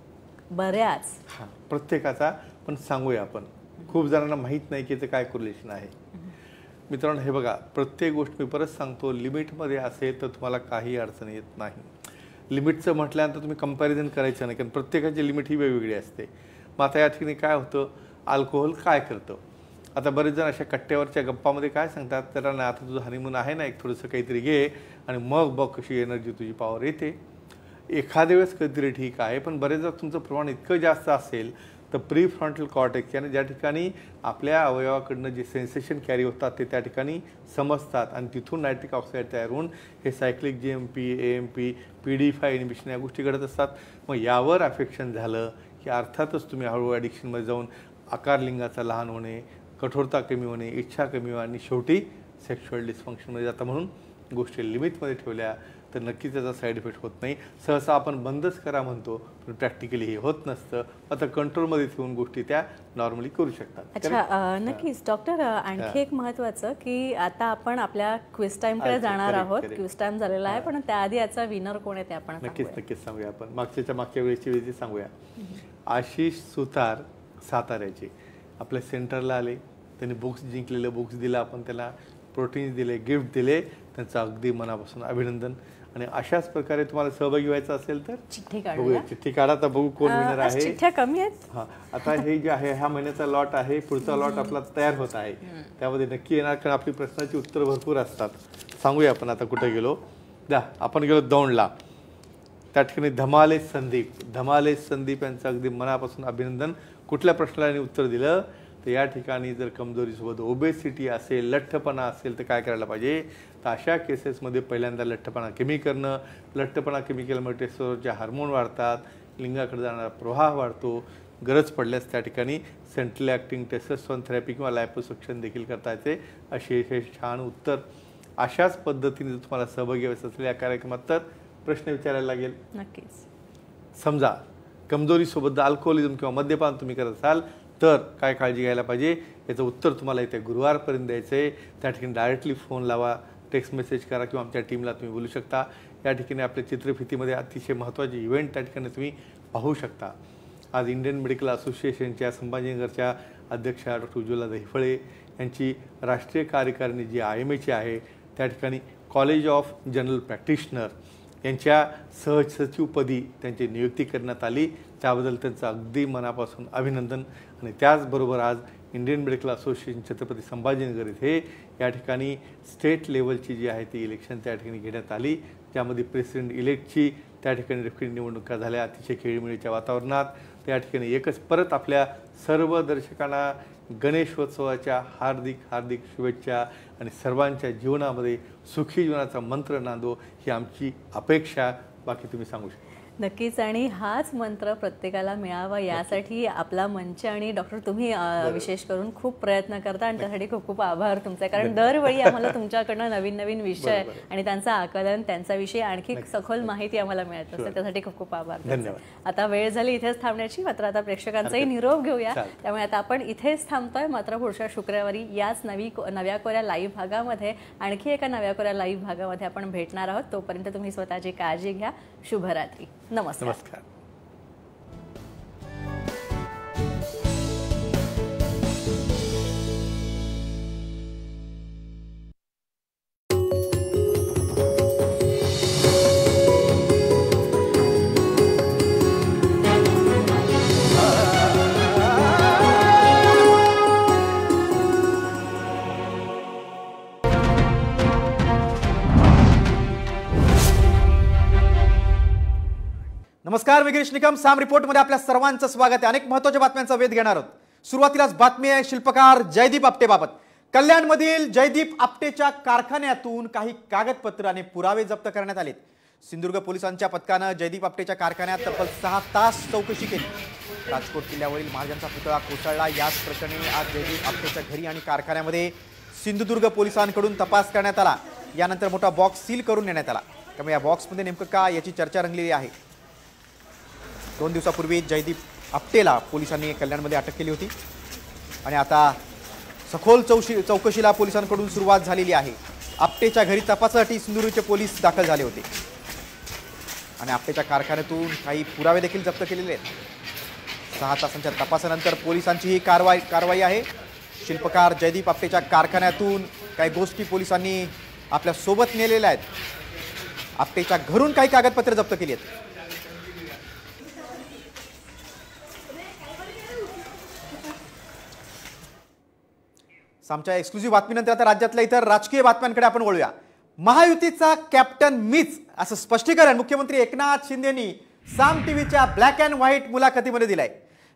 बऱ्याच. हां, प्रत्येकाचा. पण सांगूया आपण, खूप जणांना माहीत नाही की याचं काय कोरिलेशन आहे. मित्रांनो, हे बघा, प्रत्येक गोष्ट मी परत सांगतो, लिमिटमध्ये असेल तर तुम्हाला काही अडचण येत नाही. लिमिटचं म्हटल्यानंतर तुम्ही कंपॅरिझन करायचं नाही, कारण प्रत्येकाची लिमिट ही वेगवेगळी असते. मग आता या ठिकाणी काय होतं, अल्कोहोल काय करतं, आता बरेच जण अशा कट्ट्यावरच्या गप्पामध्ये काय सांगतात, त्याला ना आता तुझं हनीमून आहे ना, एक थोडंसं काहीतरी घे आणि मग बघ कशी एनर्जी तुझी पॉवर येते. एखाद्या वेळेस कधीतरी ठीक आहे, पण बरेचदा तुमचं प्रमाण इतकं जास्त असेल तर प्री फ्रंटल कॉर्टेक्स याने ज्या ठिकाणी आपल्या अवयवाकडनं जे सेन्सेशन कॅरी होतात ते त्या ठिकाणी समजतात आणि तिथून नायट्रिक ऑक्साईड तयार होऊन हे cyclic GMP, AMP, PD5 inhibition या गोष्टी घडत असतात. मग यावर अफेक्शन झालं की अर्थातच तुम्ही हळूहळू ॲडिक्शनमध्ये जाऊन आकार लिंगाचा लहान होणे, कठोरता कमी होणे, इच्छा कमी होणे आणि शेवटी सेक्शुअल डिस्फंक्शनमध्ये जाता. म्हणून गोष्टी लिमिटमध्ये ठेवल्या तर नक्कीच त्याचा साईड इफेक्ट होत नाही. सहसा आपण बंदच करा म्हणतो, पण प्रॅक्टिकली हे होत नसतं. आता कंट्रोलमध्ये ठेवून गोष्टी त्या नॉर्मली करू शकतात. अच्छा, नक्कीच डॉक्टर. आणखी एक महत्त्वाचं की आता आपण आपल्या क्विज टाईमकडे जाणार आहोत. क्विज टाईम झालेला आहे, पण त्याआधी याचा विनर कोण आहे ते आपण नक्कीच सांगूया. आपण मागच्या वेळेची सांगूया. आशिष सुतार साताऱ्याचे आपल्या सेंटरला आले, त्यांनी बुक्स जिंकलेले, बुक्स दिला, आपण त्याला प्रोटीन्स दिले, गिफ्ट दिले, त्यांचं अगदी मनापासून अभिनंदन. आणि अशाच प्रकारे तुम्हाला सहभागी व्हायचं असेल तर चिठ्ठी काढा. तर बघू कोण विनर आहे. चिठ्ठ्या कमी आहेत. हां, आता हे जे आहे ह्या महिन्याचा लॉट आहे, पुढचा लॉट आपला तयार होत आहे, त्यामध्ये नक्की येणार, कारण आपली प्रश्नाची उत्तरं भरपूर असतात. सांगूया आपण आता कुठे गेलो. आपण गेलो दौंडला. त्या ठिकाणी धमाले संदीप यांचं अगदी मनापासून अभिनंदन. कुठल्या प्रश्नाला उत्तर दिलं तर या ठिकाणी जर कमजोरीसोबत ओबेसिटी असेल, लठ्ठपणा असेल तर काय करायला पाहिजे. तर अशा केसेसमध्ये पहिल्यांदा लठ्ठपणा कमी करणं. लठ्ठपणा कमी केल्यामुळे टेस्टोस्टेरॉनचे हार्मोन वाढतात, लिंगाकडे जाणारा प्रवाह वाढतो. गरज पडल्यास त्या ठिकाणी सेंट्रल ॲक्टिंग टेस्टोस्टेरॉन थेरपी किंवा लायपोसक्शन देखील करता येते. असे हे छान उत्तर. अशाच पद्धतीने जर तुम्हाला सहभागी व्हायचं असेल या कार्यक्रमात तर प्रश्न विचारायला लागेल. नक्कीच. समजा कमजोरीसोबत अल्कोहोलिझम किंवा मद्यपान तुम्ही करत असाल तर काय काळजी घ्यायला पाहिजे, याचं उत्तर तुम्हाला येत्या गुरुवारपर्यंत द्यायचं आहे. त्या ठिकाणी डायरेक्टली फोन लावा, टेक्स्ट मेसेज करा किंवा आमच्या टीमला तुम्ही बोलू शकता. या ठिकाणी आपल्या चित्रफितीमध्ये अतिशय महत्त्वाचे इव्हेंट त्या ठिकाणी तुम्ही पाहू शकता. आज इंडियन मेडिकल असोसिएशनच्या संभाजीनगरच्या अध्यक्षा डॉक्टर उज्ज्वला दहिफळे यांची राष्ट्रीय कार्यकारिणी जी IMAची आहे त्या ठिकाणी कॉलेज ऑफ जनरल प्रॅक्टिशनर यांच्या सहसचिवपदी त्यांची नियुक्ती करण्यात आली. त्याबद्दल त्यांचं अगदी मनापासून अभिनंदन. आणि त्याचबरोबर आज Indian medical association Chhatrapati Sambhajinagar इथे या ठिकाणी स्टेट लेवलची जी आहे ती इलेक्शन त्या ठिकाणी घेण्यात आली, ज्यामध्ये प्रेसिडेंट इलेक्टची त्या ठिकाणी रेफरी निवडणुका झाल्या अतिशय खेळीमेळीच्या वातावरणात. त्या ठिकाणी एकच परत आपल्या सर्व दर्शकांना गणेशोत्सवाच्या हार्दिक शुभेच्छा आणि सर्वांच्या जीवनामध्ये सुखी जीवनाचा मंत्र नांदो ही आमची अपेक्षा. बाकी तुम्ही सांगू शकता. नक्कीच. आणि हाच मंत्र प्रत्येकाला मिळावा यासाठी आपला मंच आणि डॉक्टर तुम्ही विशेष करून खूप प्रयत्न करता आणि त्यासाठी खूप खूप आभार तुमचा. कारण दरवेळी आम्हाला तुमच्याकडनं नवीन विषय आणि त्यांचं आकलन, त्यांच्याविषयी आणखी सखोल माहिती आम्हाला मिळत असते. त्यासाठी खूप खूप आभार. धन्यवाद. आता वेळ झाली इथेच थांबण्याची. मात्र आता प्रेक्षकांचाही निरोप घेऊया. त्यामुळे आता आपण इथेच थांबतोय. मात्र पुढच्या शुक्रवारी याच नव्या कोऱ्या लाईव्ह भागामध्ये आणखी एका नव्या कोऱ्या लाईव्ह भागामध्ये आपण भेटणार आहोत. तोपर्यंत तुम्ही स्वतःची काळजी घ्या. शुभरात्री. नमस्कार. नमस्कार, मी गिरीश निकम. साम रिपोर्टमध्ये आपल्या सर्वांचं स्वागत आहे. अनेक महत्त्वाच्या बातम्यांचा वेध घेणार आहोत. सुरुवातीलाच बातमी आहे शिल्पकार जयदीप आपटेबाबत. कल्याणमधील जयदीप आपटेच्या कारखान्यातून काही कागदपत्र आणि पुरावे जप्त करण्यात आलेत. सिंधुदुर्ग पोलिसांच्या पथकानं जयदीप आपटेच्या कारखान्यात तब्बल 6 तास चौकशी केली. राजकोट किल्ल्यावरील महाराजांचा पुतळा कोसळला याच प्रकरणी आज जयदीप आपटेच्या घरी आणि कारखान्यामध्ये सिंधुदुर्ग पोलिसांकडून तपास करण्यात आला. यानंतर मोठा बॉक्स सील करून नेण्यात आला. त्यामुळे या बॉक्समध्ये नेमकं काय याची चर्चा रंगलेली आहे. 2 दिवसापूर्वी जयदीप आपटेला पोलिसांनी कल्याणमध्ये अटक केली होती आणि आता सखोल चौकशीला पोलिसांकडून सुरुवात झालेली आहे. आपटेच्या घरी तपासासाठी सिंधुदुर्गचे पोलीस दाखल झाले होते आणि आपटेच्या कारखान्यातून काही पुरावे देखील जप्त केलेले आहेत. 6 तासांच्या तपासानंतर पोलिसांची ही कारवाई आहे. शिल्पकार जयदीप आपटेच्या कारखान्यातून काही गोष्टी पोलिसांनी आपल्या सोबत नेलेल्या आहेत. आपटेच्या घरून काही कागदपत्रे जप्त केली आहेत. आमच्या एक्सक्लुझिव्ह बातमीनंतर आता राज्यातल्या इतर राजकीय बातम्यांकडे आपण वळूया. महायुतीचा कॅप्टन मीच असं स्पष्टीकरण मुख्यमंत्री एकनाथ शिंदेंनी साम टीव्हीच्या ब्लॅक अँड व्हाईट मुलाखतीमध्ये दिलंय.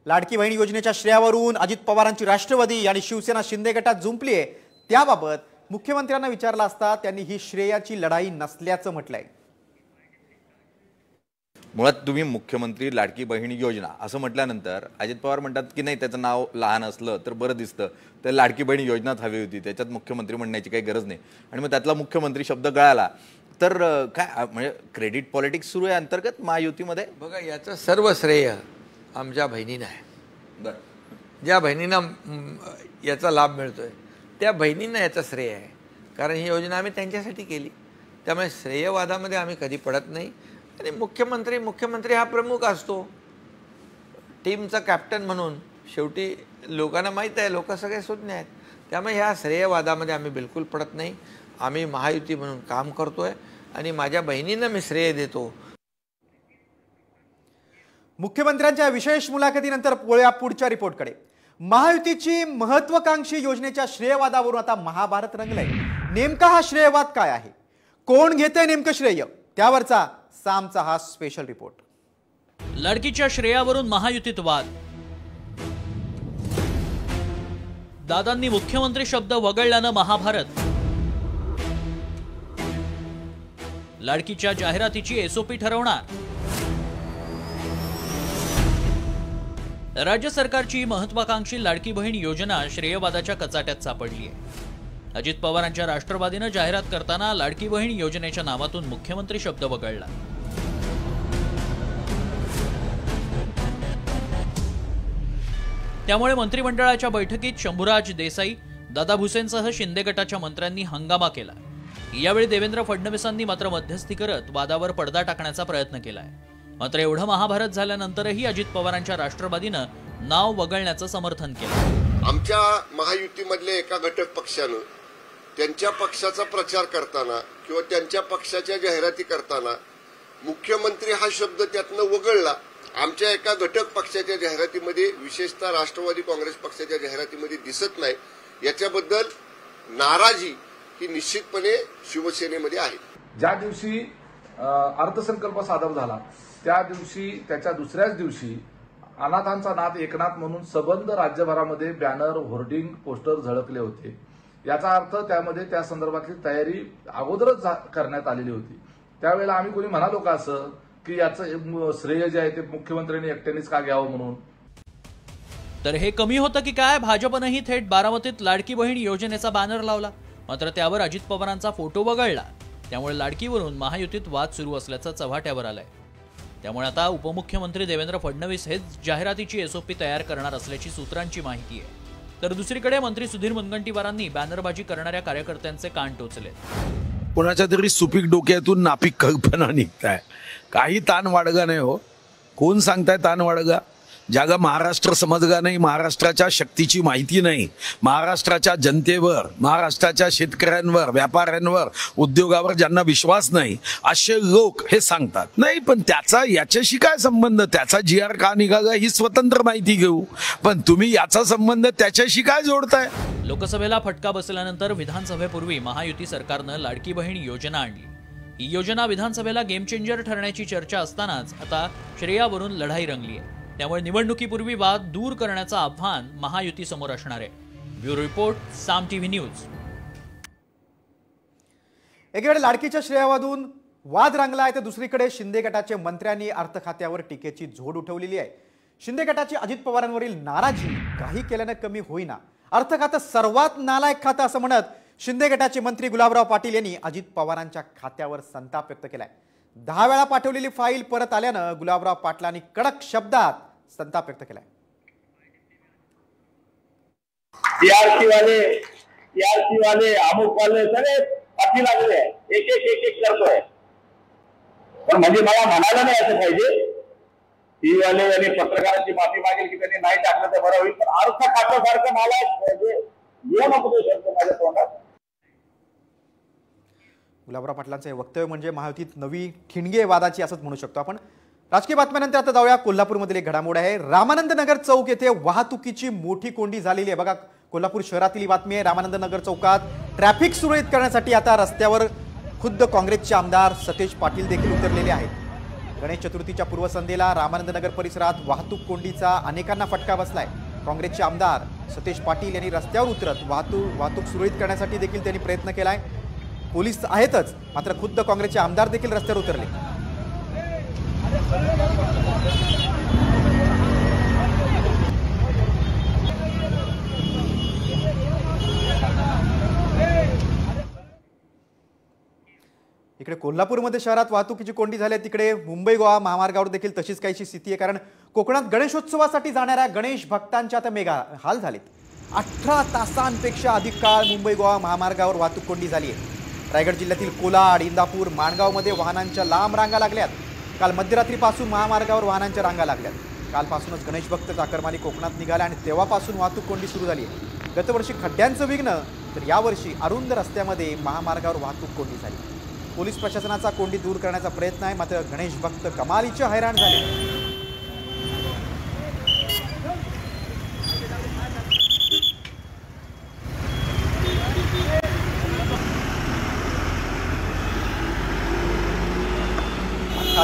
लाडकी बहीण योजनेच्या श्रेयावरून अजित पवारांची राष्ट्रवादी आणि शिवसेना शिंदे गटात जुंपली आहे. त्याबाबत मुख्यमंत्र्यांना विचारलं असता त्यांनी ही श्रेयाची लढाई नसल्याचं म्हटलंय. मुळात तुम्ही मुख्यमंत्री लाडकी बहीण योजना असं म्हटल्यानंतर अजित पवार म्हणतात की नाही त्याचं नाव लहान असलं तर बरं दिसतं, तर लाडकी बहीण योजनाच हवी होती, त्याच्यात मुख्यमंत्री म्हणण्याची काही गरज नाही, आणि मग त्यातला मुख्यमंत्री शब्द गळाला तर काय म्हणजे क्रेडिट पॉलिटिक्स सुरू आहे अंतर्गत महायुतीमध्ये? बघा, याचं सर्व श्रेय आमच्या बहिणींना आहे. बरं, ज्या बहिणींना याचा लाभ मिळतोय त्या बहिणींना याचं श्रेय आहे, कारण ही योजना आम्ही त्यांच्यासाठी केली. त्यामुळे श्रेयवादामध्ये आम्ही कधी पडत नाही. आणि मुख्यमंत्री हा प्रमुख असतो, टीमचा कॅप्टन म्हणून. शेवटी लोकांना माहीत आहे, लोक सगळे सुज्ञ आहेत. त्यामुळे ह्या श्रेयवादामध्ये आम्ही बिलकुल पडत नाही. आम्ही महायुती म्हणून काम करतोय आणि माझ्या बहिणींना मी श्रेय देतो. मुख्यमंत्र्यांच्या विशेष मुलाखतीनंतर पुढच्या रिपोर्टकडे. महायुतीची महत्वाकांक्षी योजनेच्या श्रेयवादावरून आता महाभारत रंगलंय. नेमका हा श्रेयवाद काय आहे, कोण घेतंय नेमकं श्रेय, त्यावरचा सामचा हा स्पेशल रिपोर्ट. लाडकीच्या श्रेयावरून महायुतीत वाद. दादांनी मुख्यमंत्री शब्द वगळल्यानं महाभारत. लाडकीच्या जाहिरातीची एसओपी ठरवणार. राज्य सरकारची महत्वाकांक्षी लाडकी बहीण योजना श्रेयवादाच्या कचाट्यात सापडली आहे. अजित पवारांच्या राष्ट्रवादीनं जाहिरात करताना लाडकी बहीण योजनेच्या नावातून मुख्यमंत्री शब्द वगळला. त्यामुळे मंत्रिमंडळाच्या बैठकीत शंभूराज देसाई, दादा भुसेंसह शिंदे गटाच्या मंत्र्यांनी हंगामा केला. यावेळी देवेंद्र फडणवीसांनी मात्र मध्यस्थी करत वादावर पडदा टाकण्याचा प्रयत्न केलाय. मात्र एवढं महाभारत झाल्यानंतरही अजित पवारांच्या राष्ट्रवादीनं नाव वगळण्याचं समर्थन केलं. आमच्या महायुतीमधल्या एका घटक पक्षानं त्यांच्या पक्षाचा प्रचार करताना किंवा त्यांच्या पक्षाच्या जाहिराती करताना मुख्यमंत्री हा शब्द त्यातनं वगळला. आमच्या एका घटक पक्षाच्या जाहिरातीमध्ये, विशेषतः राष्ट्रवादी काँग्रेस पक्षाच्या जाहिरातीमध्ये दिसत नाही. याच्याबद्दल नाराजी ही निश्चितपणे शिवसेनेमध्ये आहे. ज्या दिवशी अर्थसंकल्प सादर झाला त्या दिवशी, त्याच्या दुसऱ्याच दिवशी अनाथांचा नाथ एकनाथ म्हणून सबंध राज्यभरामध्ये बॅनर, होर्डिंग, पोस्टर झळकले होते. याचा अर्थ त्यामध्ये त्या संदर्भातली तयारी अगोदरच करण्यात आलेली होती. त्यावेळेला आम्ही कोणी म्हणालो का असं की याचं श्रेय जे आहे ते मुख्यमंत्र्यांनी एकट्यानेच का घ्यावं म्हणून? तर हे कमी होतं की काय, भाजपनंही थेट बारामतीत लाडकी बहीण योजनेचा बॅनर लावला. मात्र त्यावर अजित पवारांचा फोटो वगळला. त्यामुळे लाडकीवरून महायुतीत वाद सुरू असल्याचं चव्हाट्यावर आलंय. त्यामुळे आता उपमुख्यमंत्री देवेंद्र फडणवीस हेच जाहिरातीची एसओपी तयार करणार असल्याची सूत्रांची माहिती आहे. तर दुसरीकडे मंत्री सुधीर मुनगंटीवारांनी बॅनरबाजी करणाऱ्या कार्यकर्त्यांचे कान टोचले. कोणाच्या तरी सुपीक डोक्यातून नापीक कल्पना निघताय. काही ताण वाडगा नाही हो. कोण सांगताय ताण वाडगा? ज्यागा महाराष्ट्र समजगा नाही, महाराष्ट्राच्या शक्तीची माहिती नाही, महाराष्ट्राच्या जनतेवर, महाराष्ट्राच्या शेतकऱ्यांवर, व्यापाऱ्यांवर, उद्योगावर ज्यांना विश्वास नाही असे लोक हे सांगतात. नाही पण त्याचा याच्याशी काय संबंध? त्याचा GR का निघाला ही स्वतंत्र माहिती घेऊ, पण तुम्ही याचा संबंध त्याच्याशी काय जोडताय? लोकसभेला फटका बसल्यानंतर विधानसभेपूर्वी महायुती सरकारनं लाडकी बहीण योजना आणली. ही योजना विधानसभेला गेम चेंजर ठरण्याची चर्चा असतानाच आता श्रेयावरून लढाई रंगली आहे. त्यामुळे निवडणुकीपूर्वी वाद दूर करण्याचं आव्हान महायुती समोर असणार आहे. ब्युरो रिपोर्ट, साम टीव्ही न्यूज. एकीकडे लाडकीच्या श्रेयावादून वाद रंगला आहे तर दुसरीकडे शिंदे गटाचे मंत्र्यांनी अर्थ खात्यावर टीकेची झोड उठवलेली आहे. शिंदे गटाची अजित पवारांवरील नाराजी काही केल्यानं कमी होईना. अर्थ खातं सर्वात नालायक खातं असं म्हणत शिंदे गटाचे मंत्री गुलाबराव पाटील यांनी अजित पवारांच्या खात्यावर संताप व्यक्त केलाय. 10 वेळा पाठवलेली फाईल परत आल्यानं गुलाबराव पाटलांनी कडक शब्दात संताप व्यक्त केलाय. टीआरसी वाले अमुक वाले सगळे पाठी लागले, एक एक करतोय. पण म्हणजे मला म्हणायला नाही असं पाहिजे. टी वाले आणि पत्रकारांची माफी मागेल की त्यांनी नाही टाकलं तर बरं होईल, पण अर्थ खात्यासारखं मला येऊ नको तो शब्द माझ्या तोंडात. गुलाबराव पाटलांचं हे वक्तव्य म्हणजे महायुतीत नवी ठिणगे वादाची असंच म्हणू शकतो आपण. राजकीय बातम्यानंतर आता जाऊया कोल्हापूरमधील एक घडामोड आहे. रामानंद नगर चौक येथे वाहतुकीची मोठी कोंडी झालेली आहे. बघा, कोल्हापूर शहरातील बातमी आहे. रामानंद नगर चौकात ट्रॅफिक सुरळीत करण्यासाठी आता रस्त्यावर खुद्द काँग्रेसचे आमदार सतेज पाटील देखील उतरलेले आहेत. गणेश चतुर्थीच्या पूर्वसंध्येला रामानंद नगर परिसरात वाहतूक कोंडीचा अनेकांना फटका बसलाय. काँग्रेसचे आमदार सतेज पाटील यांनी रस्त्यावर उतरत वाहतूक सुरळीत करण्यासाठी देखील त्यांनी प्रयत्न केलाय. पोलीस आहेतच, मात्र खुद्द काँग्रेसचे आमदार देखील रस्त्यावर उतरले. इकडे कोल्हापूरमध्ये शहरात वाहतुकीची कोंडी झाली आहे, तिकडे मुंबई गोवा महामार्गावर देखील तशीच काहीशी स्थिती आहे. कारण कोकणात गणेशोत्सवासाठी जाणाऱ्या गणेश भक्तांच्या आता मेगा हाल झालेत. 18 तासांपेक्षा अधिक काळ मुंबई गोवा महामार्गावर वाहतूक कोंडी झाली आहे. रायगड जिल्ह्यातील कोलाड, इंदापूर, माणगावमध्ये वाहनांच्या लांब रांगा लागल्यात. काल मध्यरात्रीपासून महामार्गावर वाहनांच्या रांगा लागल्यात. कालपासूनच गणेश भक्त चाकरमानी कोकणात निघाल्या आणि तेव्हापासून वाहतूक कोंडी सुरू झाली आहे. गतवर्षी खड्ड्यांचं विघ्न, तर यावर्षी अरुंद रस्त्यामध्ये महामार्गावर वाहतूक कोंडी झाली. पोलीस प्रशासनाचा कोंडी दूर करण्याचा प्रयत्न आहे, मात्र गणेश भक्त कमालीचे हैराण झाले.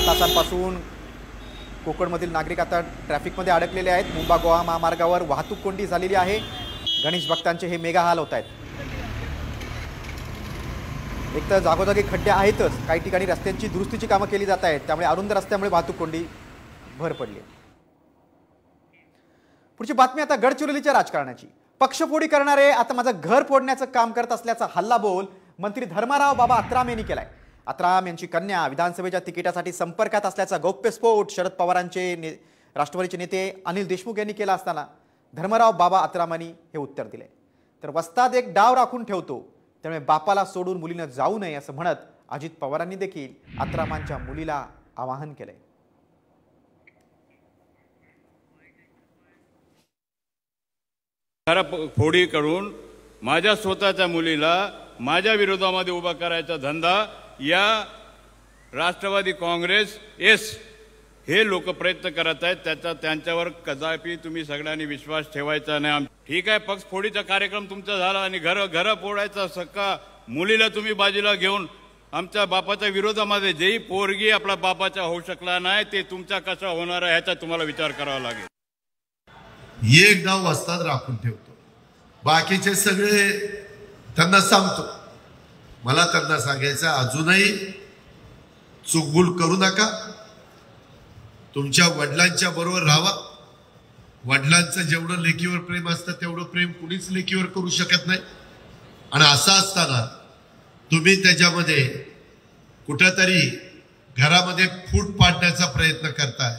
तासांपासून कोकणमधील नागरिक आता ट्रॅफिकमध्ये अडकलेले आहेत. मुंबई गोवा महामार्गावर वाहतूक कोंडी झालेली आहे. गणेश भक्तांचे हे मेगा हाल होत आहेत. एक तर जागोजागी खड्डे आहेतच, काही ठिकाणी रस्त्यांची दुरुस्तीची कामं केली जात आहेत, त्यामुळे अरुंद रस्त्यामुळे वाहतूक कोंडी भर पडली आहे. पुढची बातमी आता गडचिरोलीच्या राजकारणाची. पक्षफोडी करणारे आता माझं घर फोडण्याचं काम करत असल्याचा हल्लाबोल मंत्री धर्माराव बाबा अत्राम यांनी केलाय. अत्राम यांची कन्या विधानसभेच्या तिकिटासाठी संपर्कात असल्याचा गौप्यस्फोट शरद पवारांचे राष्ट्रवादीचे नेते अनिल देशमुख यांनी केला असताना धर्माराव बाबा अत्रामांनी हे उत्तर दिले. तर वस्ताद एक डाव राखून ठेवतो, त्यामुळे बापाला सोडून मुलीनं जाऊ नये असं म्हणत अजित पवारांनी देखील अत्रामांच्या मुलीला आवाहन केलंय. फोडी करून माझ्या स्वतःच्या मुलीला माझ्या विरोधामध्ये उभा करायचा धंदा या राष्ट्रवादी काँग्रेस हे लोक प्रयत्न करत आहेत. त्यांच्यावर कदापि तुम्ही सगळ्यांनी विश्वास ठेवायचा नाही. ठीक आहे, पक्ष फोडीचा कार्यक्रम तुमचा झाला आणि घर फोडायचा सक्का मुलीला तुम्ही बाजूला घेऊन आमच्या बापाच्या विरोधामध्ये जेही पोरगी आपला बापाचा होऊ शकला नाही ते तुमचा कसा होणार आहे ह्याचा तुम्हाला विचार करावा लागेल. एक गाव वस्ताद राखून ठेवतो, बाकीचे सगळे त्यांना सांगतो. मला त्यांना सांगायचं, अजूनही चुकभूल करू नका. तुमच्या वडिलांच्या बरोबर राहा. वडिलांचं जेवढं लेकीवर प्रेम असतं तेवढं प्रेम कुणीच लेकीवर करू शकत नाही. आणि असं असताना तुम्ही त्याच्यामध्ये कुठेतरी घरामध्ये फूट पाडण्याचा प्रयत्न करताय,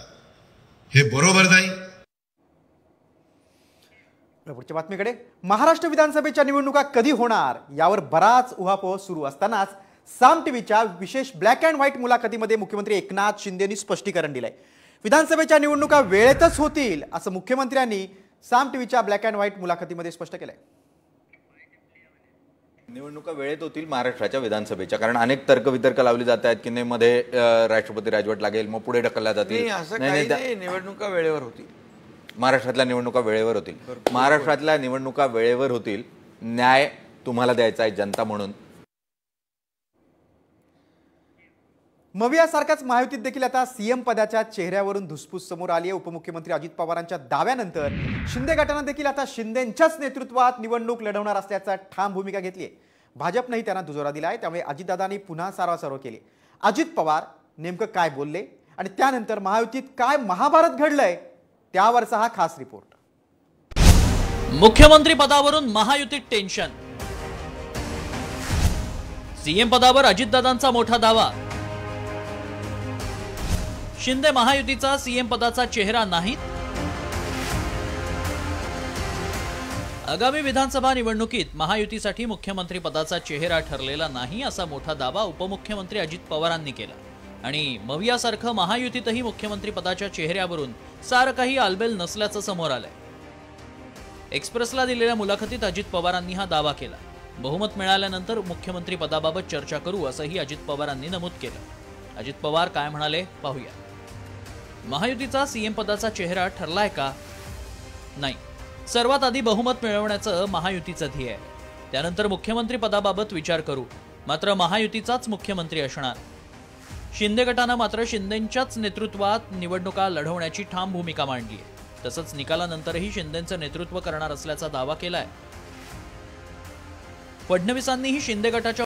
हे बरोबर नाही. पुढच्या बातमीकडे. महाराष्ट्र विधानसभेच्या निवडणुका कधी होणार यावर बराच उहापोह सुरू असतानाच साम टीव्हीच्या विशेष ब्लॅक अँड व्हाईट मुलाखतीमध्ये मुख्यमंत्री एकनाथ शिंदेंनी स्पष्टीकरण दिलंय. विधानसभेच्या निवडणुका वेळेतच होतील असं मुख्यमंत्र्यांनी साम टीव्हीच्या ब्लॅक अँड व्हाईट मुलाखतीमध्ये स्पष्ट केलंय. निवडणुका वेळेत होतील महाराष्ट्राच्या विधानसभेच्या, कारण अनेक तर्कवितर्क लावली जात आहेत की नाही मध्ये राष्ट्रपती राजवट लागेल, मग पुढे ढकलल्या जातील. निवडणुका वेळेवर होतील. महाराष्ट्रातल्या निवडणुका वेळेवर होतील. महाराष्ट्रातल्या निवडणुका वेळेवर होतील. न्याय तुम्हाला द्यायचा आहे जनता म्हणून. मवियासारखाच महायुतीत देखील आता सीएम पदाच्या चेहऱ्यावरून धुसफूस समोर आली आहे. उपमुख्यमंत्री अजित पवारांच्या दाव्यानंतर शिंदे गटानं देखील आता शिंदेंच्याच नेतृत्वात निवडणूक लढवणार असल्याचा ठाम भूमिका घेतली आहे. भाजपनंही त्यांना दुजोरा दिला आहे. त्यामुळे अजितदादांनी पुन्हा सारवासारव केली. अजित पवार नेमकं काय बोलले आणि त्यानंतर महायुतीत काय महाभारत घडलंय त्यावरचा हा खास रिपोर्ट. मुख्यमंत्री पदावरून महायुतीत टेन्शन. सीएम पदावर अजितदादांचा मोठा दावा. शिंदे महायुतीचा सीएम पदाचा चेहरा नाहीत. आगामी विधानसभा निवडणुकीत महायुतीसाठी मुख्यमंत्री पदाचा चेहरा ठरलेला नाही असा मोठा दावा उपमुख्यमंत्री अजित पवारांनी केला. आणि मवियासारखं महायुतीतही मुख्यमंत्री पदाच्या चेहऱ्यावरून सारं काही आलबेल नसल्याचं समोर आलंय. एक्सप्रेसला दिलेल्या मुलाखतीत अजित पवारांनी हा दावा केला. बहुमत मिळाल्यानंतर मुख्यमंत्री पदाबाबत चर्चा करू असंही अजित पवारांनी नमूद केलं. अजित पवार काय म्हणाले पाहूया. महायुतीचा सीएम पदाचा चेहरा ठरलाय का? नाही. सर्वात आधी बहुमत मिळवण्याचं महायुतीचं ध्येय आहे. त्यानंतर मुख्यमंत्री पदाबाबत विचार करू. मात्र महायुतीचाच मुख्यमंत्री असणार. शिंदे गटानं मात्र शिंदेंच्याच नेतृत्वात निवडणुका लढवण्याची ठाम भूमिका मांडली आहे. तसंच निकालानंतरही शिंदेंचं नेतृत्व करणार असल्याचा दावा केलाय. फडणवीसांनीही शिंदे गटाच्या